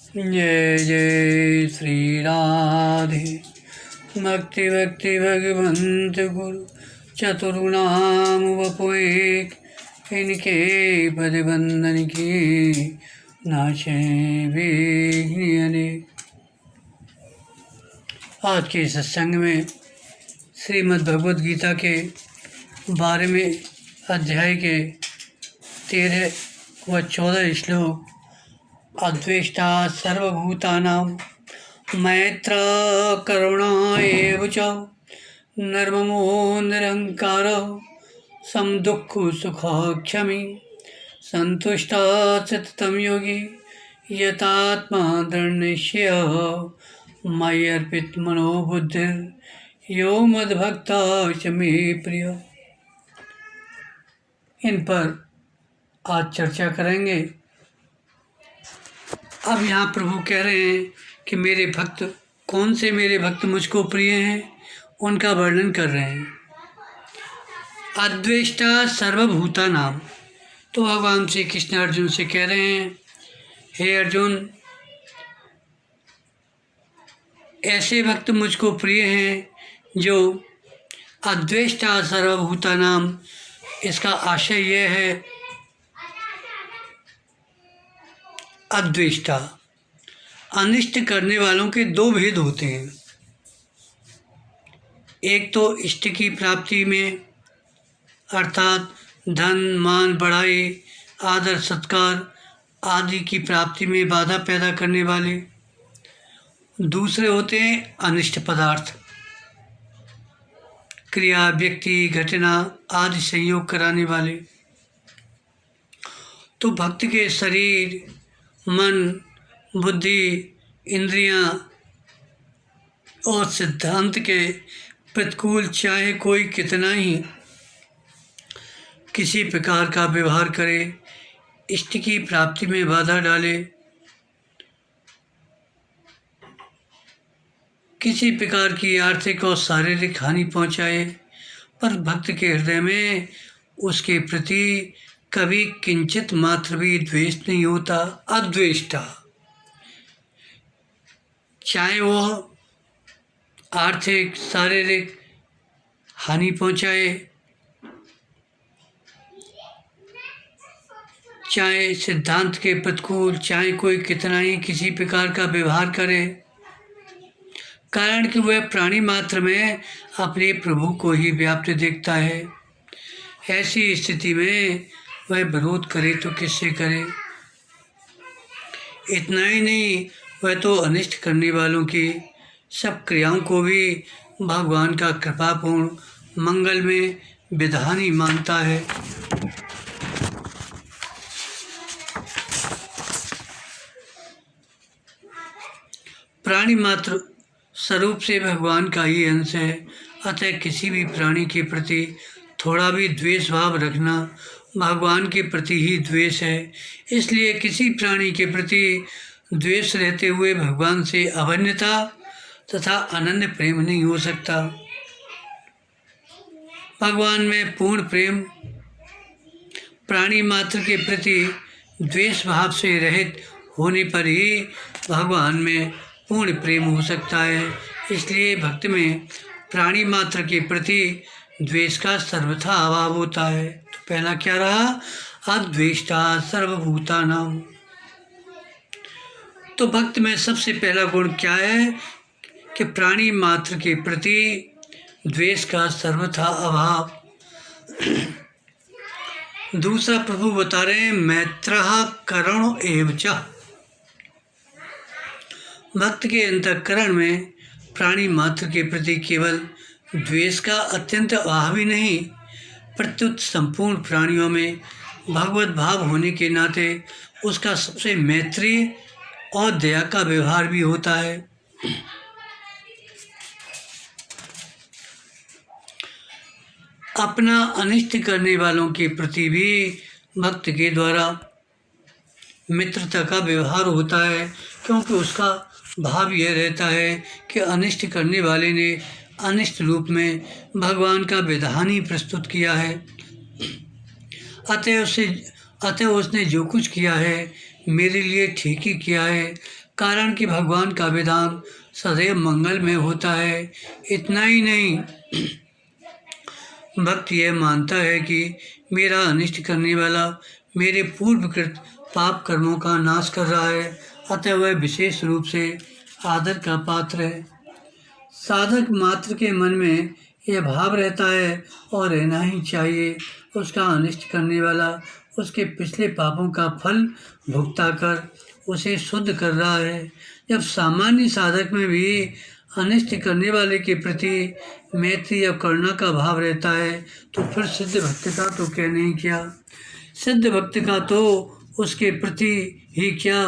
जय जय श्री राधे। भक्ति भक्ति भगवंत गुरु चतुर्नाम वपुएक, इनके पद बंदन की नाचे विघ्न अनेक। आज के सत्संग में श्रीमद् भगवद गीता के 12वें अध्याय के 13 व 14 श्लोक। अद्वेष्टा सर्वभूतानां मैत्र करुणा एव च निर्ममो निरहंकारः समदुःख सुखक्षमी संतुष्टा सततं योगी यतात्मा दृढनिश्चयः मयि अर्पित मनो बुद्धिर् यो मद्भक्ता च मे प्रिय। इन पर आज चर्चा करेंगे। अब यहाँ प्रभु कह रहे हैं कि मेरे भक्त कौन से मेरे भक्त मुझको प्रिय हैं, उनका वर्णन कर रहे हैं। अद्वेष्टा सर्वभूता नाम, तो भगवान श्री कृष्ण अर्जुन से कह रहे हैं, हे अर्जुन, ऐसे भक्त मुझको प्रिय हैं जो अद्वेष्टा सर्वभूता नाम। इसका आशय यह है, अद्वेष्टा, अनिष्ट करने वालों के दो भेद होते हैं। एक तो इष्ट की प्राप्ति में, अर्थात धन मान बढ़ाई आदर सत्कार आदि की प्राप्ति में बाधा पैदा करने वाले। दूसरे होते हैं अनिष्ट पदार्थ, क्रिया व्यक्ति घटना आदि संयोग कराने वाले। तो भक्त के शरीर मन बुद्धि इंद्रियां और सिद्धांत के प्रतिकूल चाहे कोई कितना ही किसी प्रकार का व्यवहार करे, इष्ट की प्राप्ति में बाधा डाले, किसी प्रकार की आर्थिक और शारीरिक हानि पहुंचाए, पर भक्त के हृदय में उसके प्रति कभी किंचित मात्र भी द्वेष नहीं होता। अद्वेष्टा, चाहे वो आर्थिक शारीरिक हानि पहुंचाए, चाहे सिद्धांत के प्रतिकूल, चाहे कोई कितना ही किसी प्रकार का व्यवहार करे, कारण कि वह प्राणी मात्र में अपने प्रभु को ही व्याप्त देखता है। ऐसी स्थिति में वह विरोध करे तो किससे करे। इतना ही नहीं, वह तो अनिष्ट करने वालों की सब क्रियाओं को भी भगवान का कृपापूर्ण मंगल में विधान ही मानता है। प्राणी मात्र स्वरूप से भगवान का ही अंश है, अतः किसी भी प्राणी के प्रति थोड़ा भी द्वेष भाव रखना भगवान के प्रति ही द्वेष है। इसलिए किसी प्राणी के प्रति द्वेष रहते हुए भगवान से अवन्यता तथा अनन्य प्रेम नहीं हो सकता। भगवान में पूर्ण प्रेम प्राणी मात्र के प्रति द्वेष भाव से रहित होने पर ही भगवान में पूर्ण प्रेम हो सकता है। इसलिए भक्त में प्राणी मात्र के प्रति द्वेष का सर्वथा अभाव होता है। तो पहला क्या रहा, अद्वेष्टा सर्वभूतानां। तो भक्त में सबसे पहला गुण क्या है कि प्राणी मात्र के प्रति द्वेष का सर्वथा अभाव। दूसरा प्रभु बता रहे हैं, मैत्रः करुणो एव च। भक्त के अंतःकरण में प्राणी मात्र के प्रति केवल द्वेष का अत्यंत अभाव ही नहीं, प्रत्युत संपूर्ण प्राणियों में भगवत भाव होने के नाते उसका सबसे मैत्री और दया का व्यवहार भी होता है। अपना अनिष्ट करने वालों के प्रति भी भक्त के द्वारा मित्रता का व्यवहार होता है, क्योंकि उसका भाव यह रहता है कि अनिष्ट करने वाले ने अनिष्ट रूप में भगवान का विधान ही प्रस्तुत किया है। अतः उसने जो कुछ किया है मेरे लिए ठीक ही किया है, कारण कि भगवान का विधान सदैव मंगल में होता है। इतना ही नहीं, भक्त यह मानता है कि मेरा अनिष्ट करने वाला मेरे पूर्वकृत पाप कर्मों का नाश कर रहा है, अतः वह विशेष रूप से आदर का पात्र है। साधक मात्र के मन में यह भाव रहता है और रहना ही चाहिए, उसका अनिष्ट करने वाला उसके पिछले पापों का फल भुगता कर उसे शुद्ध कर रहा है। जब सामान्य साधक में भी अनिष्ट करने वाले के प्रति मैत्री या करुणा का भाव रहता है, तो फिर सिद्ध भक्त का तो कहने ही क्या। सिद्ध भक्त का तो उसके प्रति ही क्या,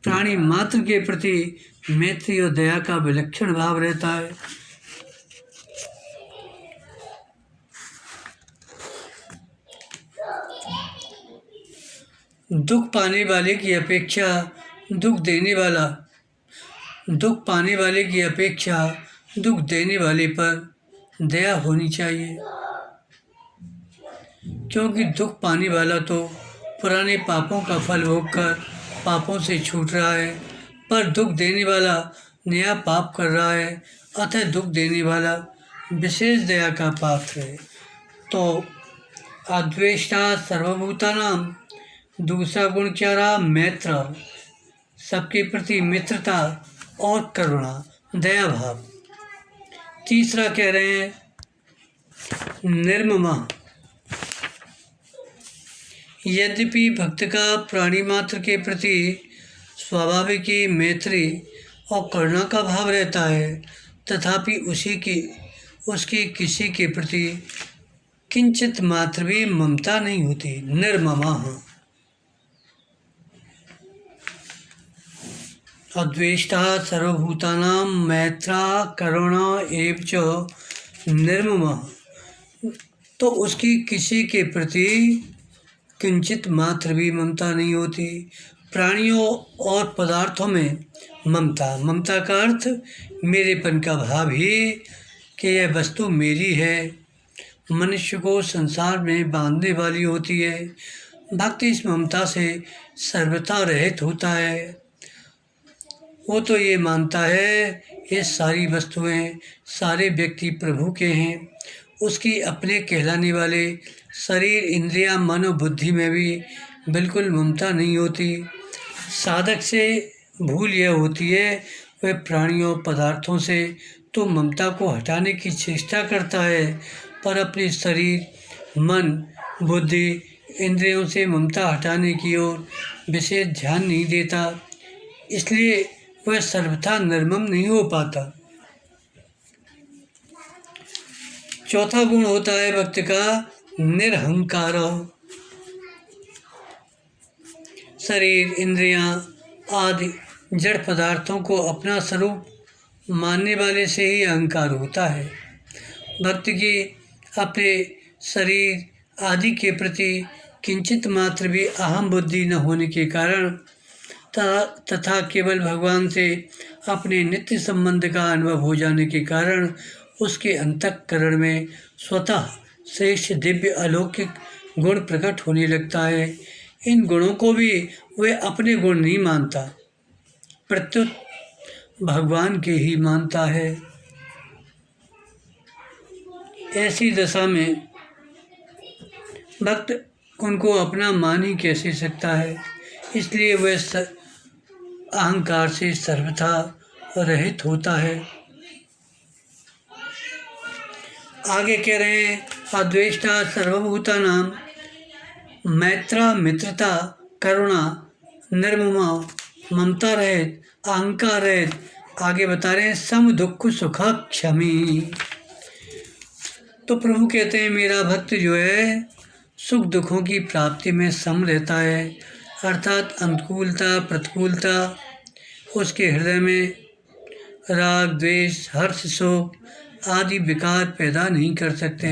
प्राणी मात्र के प्रति मैत्री और दया का विलक्षण भाव रहता है। दुख पाने वाले की अपेक्षा दुख देने वाले पर दया होनी चाहिए, क्योंकि दुख पाने वाला तो पुराने पापों का फल भोगकर पापों से छूट रहा है, पर दुख देने वाला नया पाप कर रहा है, अतः दुख देने वाला विशेष दया का पात्र है। तो अद्वेष्टा सर्वभूतानाम, दूसरा गुण क्या रहा, मैत्र, सबके प्रति मित्रता और करुणा, दया भाव। तीसरा कह रहे हैं निर्ममा। यद्यपि भक्त का प्राणी मात्र के प्रति स्वाभाविक ही मैत्री और करुणा का भाव रहता है, तथापि उसकी किसी के प्रति किंचित मात्र भी ममता नहीं होती। निर्ममा। अद्वेष्टा सर्वभूतानां मैत्रा करुणा एव च निर्ममा। तो उसकी किसी के प्रति किंचित मात्र भी ममता नहीं होती। प्राणियों और पदार्थों में ममता का अर्थ मेरेपन का भाव ही कि यह वस्तु मेरी है, मनुष्य को संसार में बांधने वाली होती है। भक्त इस ममता से सर्वथा रहित होता है। वो तो ये मानता है ये सारी वस्तुएं, सारे व्यक्ति प्रभु के हैं। उसकी अपने कहलाने वाले शरीर, इंद्रियां, मन और बुद्धि में भी बिल्कुल ममता नहीं होती। साधक से भूल यह होती है वह प्राणियों पदार्थों से तो ममता को हटाने की चेष्टा करता है, पर अपने शरीर, मन, बुद्धि, इंद्रियों से ममता हटाने की ओर विशेष ध्यान नहीं देता, इसलिए वह सर्वथा निर्मम नहीं हो पाता। चौथा गुण होता है भक्त का निरहंकार। शरीर, इंद्रियां आदि जड़ पदार्थों को अपना स्वरूप मानने वाले से ही अहंकार होता है। भक्त की अपने शरीर आदि के प्रति किंचित मात्र भी अहम बुद्धि न होने के कारण तथा केवल भगवान से अपने नित्य संबंध का अनुभव हो जाने के कारण उसके अंतःकरण में स्वतः श्रेष्ठ दिव्य अलौकिक गुण प्रकट होने लगता है। इन गुणों को भी वह अपने गुण नहीं मानता, प्रत्युत भगवान के ही मानता है। ऐसी दशा में भक्त उनको अपना मान ही कैसे सकता है, इसलिए वह अहंकार से सर्वथा रहित होता है। आगे कह रहे हैं अद्वेष्टा सर्वभूतानां मैत्रा, मित्रता, करुणा, निर्ममा, ममता रहित, अहंकार रहित। आगे बता रहे हैं सम दुख सुख क्षमी। तो प्रभु कहते हैं मेरा भक्त जो है सुख दुखों की प्राप्ति में सम रहता है, अर्थात अनुकूलता प्रतिकूलता उसके हृदय में राग, द्वेष, हर्ष, शोक आदि विकार पैदा नहीं कर सकते।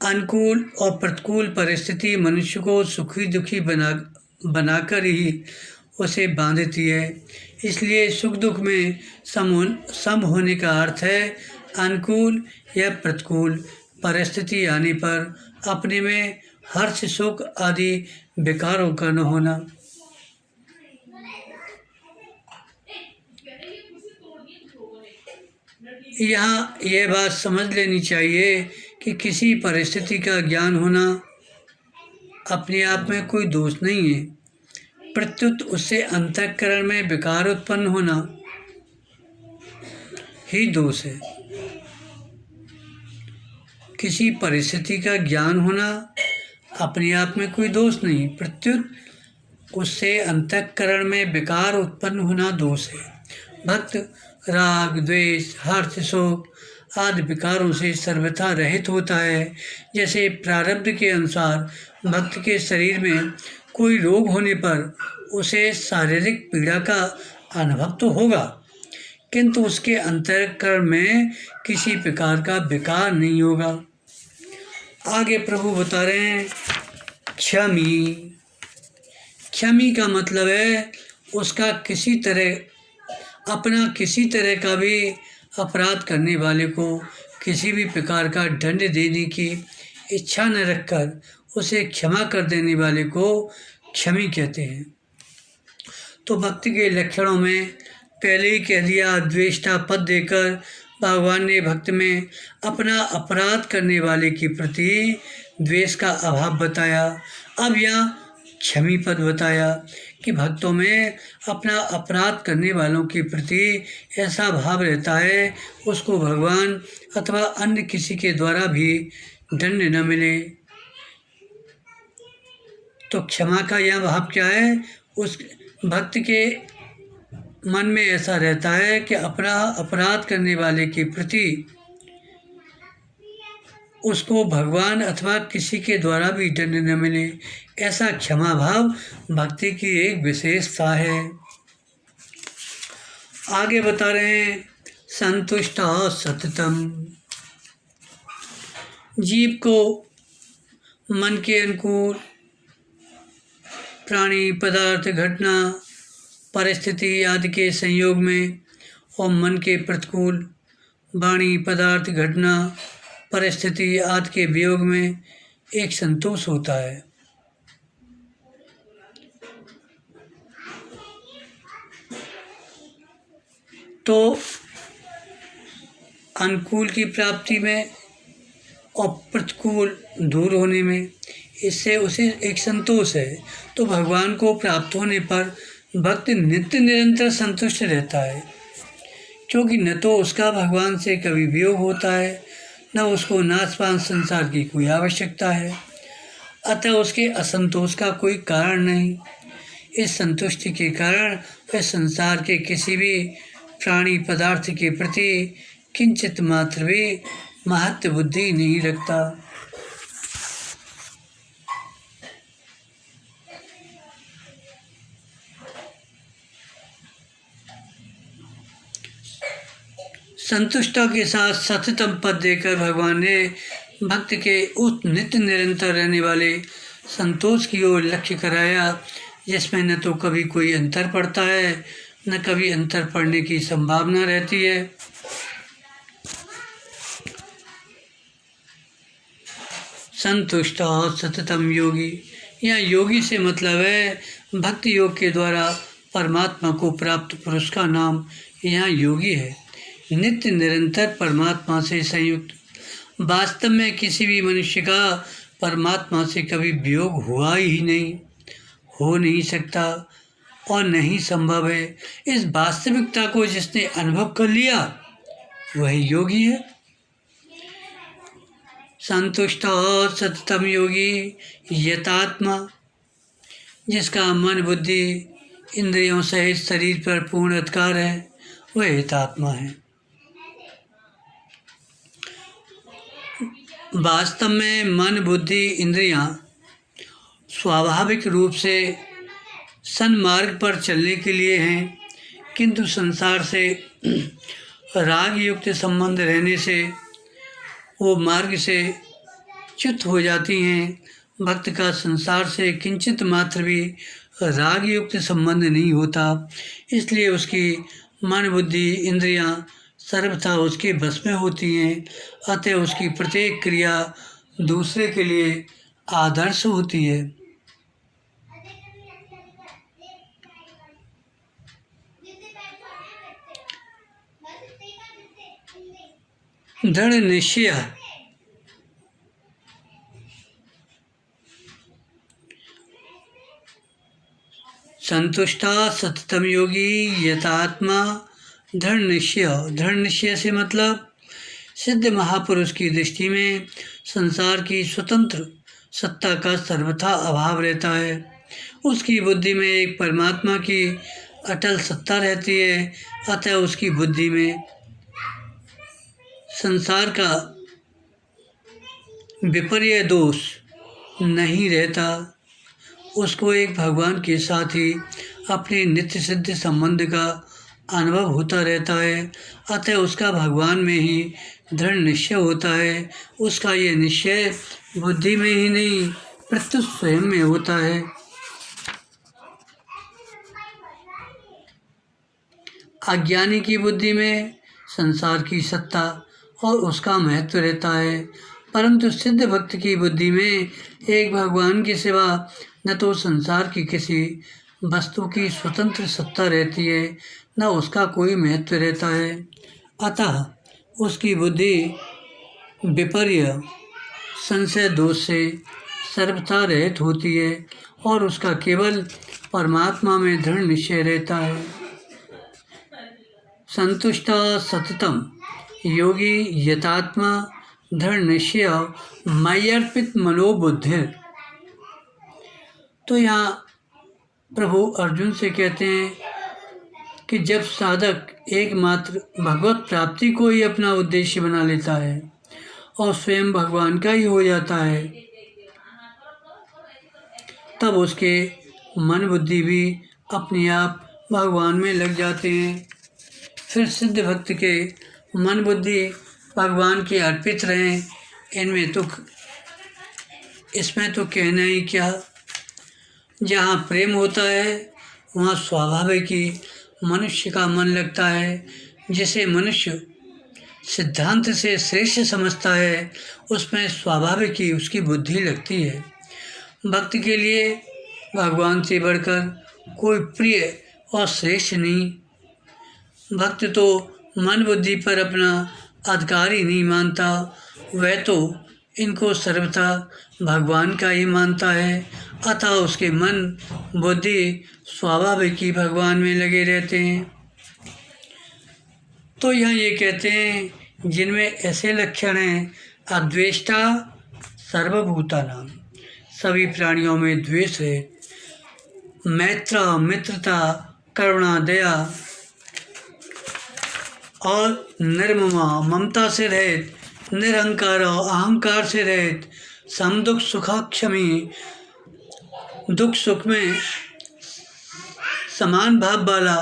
अनुकूल और प्रतिकूल परिस्थिति मनुष्य को सुखी दुखी बनाकर ही उसे बांधती है। इसलिए सुख दुख में सम होने का अर्थ है अनुकूल या प्रतिकूल परिस्थिति आने पर अपने में हर्ष सुख आदि विकारों का न होना। यहाँ यह बात समझ लेनी चाहिए कि किसी परिस्थिति का ज्ञान होना अपने आप में कोई दोष नहीं है, प्रत्युत उससे अंतःकरण में विकार उत्पन्न होना ही दोष है। किसी परिस्थिति का ज्ञान होना अपने आप में कोई दोष नहीं, प्रत्युत उससे अंतःकरण में विकार उत्पन्न होना दोष है। भक्त राग द्वेष हर्ष शोक आदि विकारों से सर्वथा रहित होता है। जैसे प्रारब्ध के अनुसार भक्त के शरीर में कोई रोग होने पर उसे शारीरिक पीड़ा का अनुभव तो होगा, किंतु उसके अंतःकरण में किसी प्रकार का विकार नहीं होगा। आगे प्रभु बता रहे हैं क्षमी। क्षमी का मतलब है उसका किसी तरह का भी अपराध करने वाले को किसी भी प्रकार का दंड देने की इच्छा न रखकर उसे क्षमा कर देने वाले को क्षमी कहते हैं। तो भक्ति के लक्षणों में पहले ही कह दिया, द्वेष्टा पद देकर भगवान ने भक्त में अपना अपराध करने वाले के प्रति द्वेष का अभाव बताया। अब यहाँ क्षमी पद बताया कि भक्तों में अपना अपराध करने वालों के प्रति ऐसा भाव रहता है उसको भगवान अथवा अन्य किसी के द्वारा भी दंड न मिले। तो क्षमा का यह भाव क्या है? उस भक्त के मन में ऐसा रहता है कि अपना अपराध करने वाले के प्रति उसको भगवान अथवा किसी के द्वारा भी दंड न मिले। ऐसा क्षमा भाव भक्ति की एक विशेषता है। आगे बता रहे हैं संतुष्ट सततम। जीव को मन के अनुकूल प्राणी पदार्थ घटना परिस्थिति आदि के संयोग में और मन के प्रतिकूल वाणी पदार्थ घटना परिस्थिति आदि के वियोग में एक संतोष होता है। तो अनुकूल की प्राप्ति में और प्रतिकूल दूर होने में इससे उसे एक संतोष है। तो भगवान को प्राप्त होने पर भक्त नित्य निरंतर संतुष्ट रहता है, क्योंकि न तो उसका भगवान से कभी वियोग होता है, न उसको नाशवान संसार की कोई आवश्यकता है, अतः उसके असंतोष का कोई कारण नहीं। इस संतुष्टि के कारण वह संसार के किसी भी प्राणी पदार्थ के प्रति किंचित मात्र भी महत्व बुद्धि नहीं रखता। संतुष्टता के साथ सततम पद देकर भगवान ने भक्त के उस नित्य निरंतर रहने वाले संतोष की ओर लक्ष्य कराया, जिसमें न तो कभी कोई अंतर पड़ता है न कभी अंतर पड़ने की संभावना रहती है। संतुष्ट सततम योगी, यहाँ योगी से मतलब है भक्ति योग के द्वारा परमात्मा को प्राप्त पुरुष का नाम यहाँ योगी है। नित्य निरंतर परमात्मा से संयुक्त। वास्तव में किसी भी मनुष्य का परमात्मा से कभी वियोग हुआ ही नहीं, हो नहीं सकता और नहीं संभव है। इस वास्तविकता को जिसने अनुभव कर लिया वही योगी है। संतुष्ट और सततम योगी यतात्मा, जिसका मन बुद्धि इंद्रियों सहित शरीर पर पूर्ण अधिकार है, वह हितात्मा है। वास्तव में मन बुद्धि इंद्रियां स्वाभाविक रूप से सन्मार्ग पर चलने के लिए हैं, किंतु संसार से राग युक्त संबंध रहने से वो मार्ग से च्युत हो जाती हैं। भक्त का संसार से किंचित मात्र भी राग युक्त संबंध नहीं होता, इसलिए उसकी मन बुद्धि इंद्रियां सर्वथा उसके बस में होती हैं। अतः उसकी प्रत्येक क्रिया दूसरे के लिए आदर्श होती है। दृढ़ निश्चय संतुष्टा सततम योगी यतात्मा दृढ़ निश्चय। दृढ़ निश्चय से मतलब सिद्ध महापुरुष की दृष्टि में संसार की स्वतंत्र सत्ता का सर्वथा अभाव रहता है। उसकी बुद्धि में एक परमात्मा की अटल सत्ता रहती है, अतः उसकी बुद्धि में संसार का विपर्य दोष नहीं रहता। उसको एक भगवान के साथ ही अपने नित्य सिद्ध संबंध का अनुभव होता रहता है, अतः उसका भगवान में ही दृढ़ निश्चय होता है। उसका ये निश्चय बुद्धि में ही नहीं प्रत्युत स्वयं में होता है। अज्ञानी की बुद्धि में संसार की सत्ता और उसका महत्व रहता है, परंतु सिद्ध भक्त की बुद्धि में एक भगवान के सिवा न तो संसार की किसी वस्तु की स्वतंत्र सत्ता रहती है, न उसका कोई महत्व रहता है। अतः उसकी बुद्धि विपर्य संशय दोष से सर्वथा रहित होती है और उसका केवल परमात्मा में दृढ़ निश्चय रहता है। संतुष्टा सततम योगी यतात्मा दृढ़ निश्चय मय्यर्पित मनोबुद्धि। तो यहाँ प्रभु अर्जुन से कहते हैं कि जब साधक एकमात्र भगवत प्राप्ति को ही अपना उद्देश्य बना लेता है और स्वयं भगवान का ही हो जाता है, तब उसके मन बुद्धि भी अपने आप भगवान में लग जाते हैं। फिर सिद्ध भक्त के मन बुद्धि भगवान के अर्पित रहें, इसमें तो कहना ही क्या। जहाँ प्रेम होता है वहाँ स्वाभाविक ही मनुष्य का मन लगता है। जिसे मनुष्य सिद्धांत से श्रेष्ठ समझता है उसमें स्वाभाविक ही उसकी बुद्धि लगती है। भक्त के लिए भगवान से बढ़कर कोई प्रिय और श्रेष्ठ नहीं। भक्त तो मन बुद्धि पर अपना अधिकार ही नहीं मानता, वह तो इनको सर्वथा भगवान का ही मानता है, अतः उसके मन बुद्धि स्वाभाविक ही भगवान में लगे रहते हैं। तो यहाँ ये कहते हैं जिनमें ऐसे लक्षण हैं, अद्वेष्टा सर्वभूतानां, सभी प्राणियों में द्वेष है, मैत्र मित्रता करुणा दया और निर्ममा ममता से रहित, निरहंकार अहंकार से रहित, समदुख सुखाक्षमी, दुख सुख में समान भाव वाला,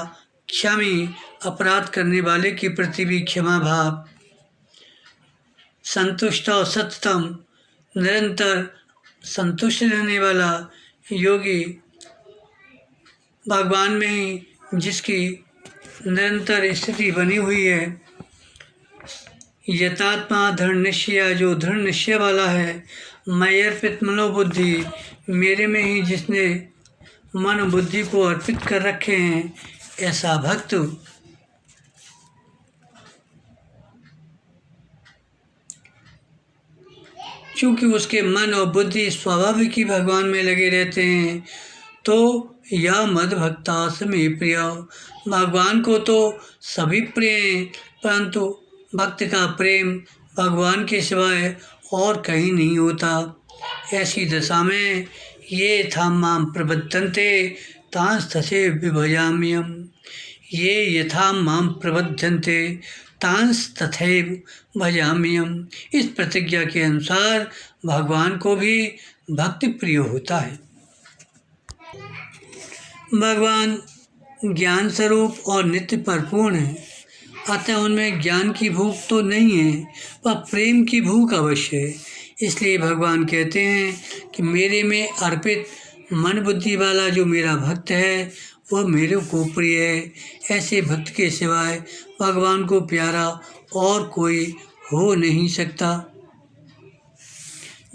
क्षमी अपराध करने वाले के प्रति भी क्षमा भाव, संतुष्ट और सततम निरंतर संतुष्ट रहने वाला योगी, भगवान में ही जिसकी निरंतर स्थिति बनी हुई है, यतात्मा दृढ़ निश्चय, जो दृढ़ निश्चय वाला है, मयि अर्पित मनोबुद्धि, मेरे में ही जिसने मन बुद्धि को अर्पित कर रखे हैं, ऐसा भक्त चूँकि उसके मन और बुद्धि स्वाभाविक ही भगवान में लगे रहते हैं, तो यह मद भक्ता समे प्रिय, भगवान को तो सभी प्रिय हैं, परंतु भक्त का प्रेम भगवान के सिवाय और कहीं नहीं होता। ऐसी दशा में ये था माम प्रबद्धन्ते तांस तथैव विभजाम्यहम्, ये यथा माम प्रबद्धन्ते तांस तथैव भजाम्यहम्, इस प्रतिज्ञा के अनुसार भगवान को भी भक्ति प्रिय होता है। भगवान ज्ञान स्वरूप और नित्य परिपूर्ण है, अतः उनमें ज्ञान की भूख तो नहीं है, पर प्रेम की भूख अवश्य है। इसलिए भगवान कहते हैं कि मेरे में अर्पित मन बुद्धि वाला जो मेरा भक्त है वह मेरे को प्रिय है। ऐसे भक्त के सिवाय भगवान को प्यारा और कोई हो नहीं सकता।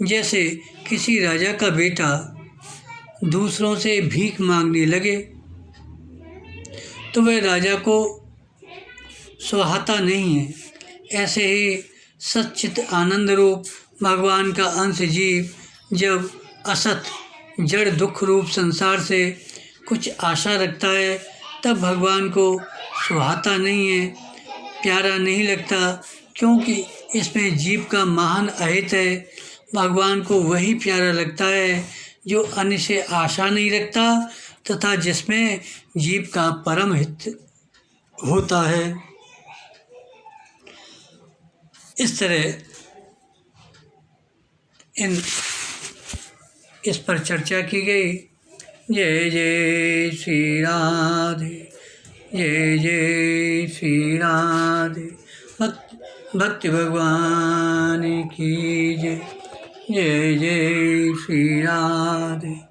जैसे किसी राजा का बेटा दूसरों से भीख मांगने लगे तो वह राजा को सुहाता नहीं है। ऐसे ही सच्चित आनंद रूप भगवान का अंश जीव जब असत जड़ दुख रूप संसार से कुछ आशा रखता है तब भगवान को सुहाता नहीं है, प्यारा नहीं लगता, क्योंकि इसमें जीव का महान अहित है। भगवान को वही प्यारा लगता है जो अन्य से आशा नहीं रखता तथा जिसमें जीव का परम हित होता है। इस तरह इस पर चर्चा की गई। जय जय श्री राधे, जय जय श्री राधे। भक्ति भगवान की जय, जय जय श्री राधे।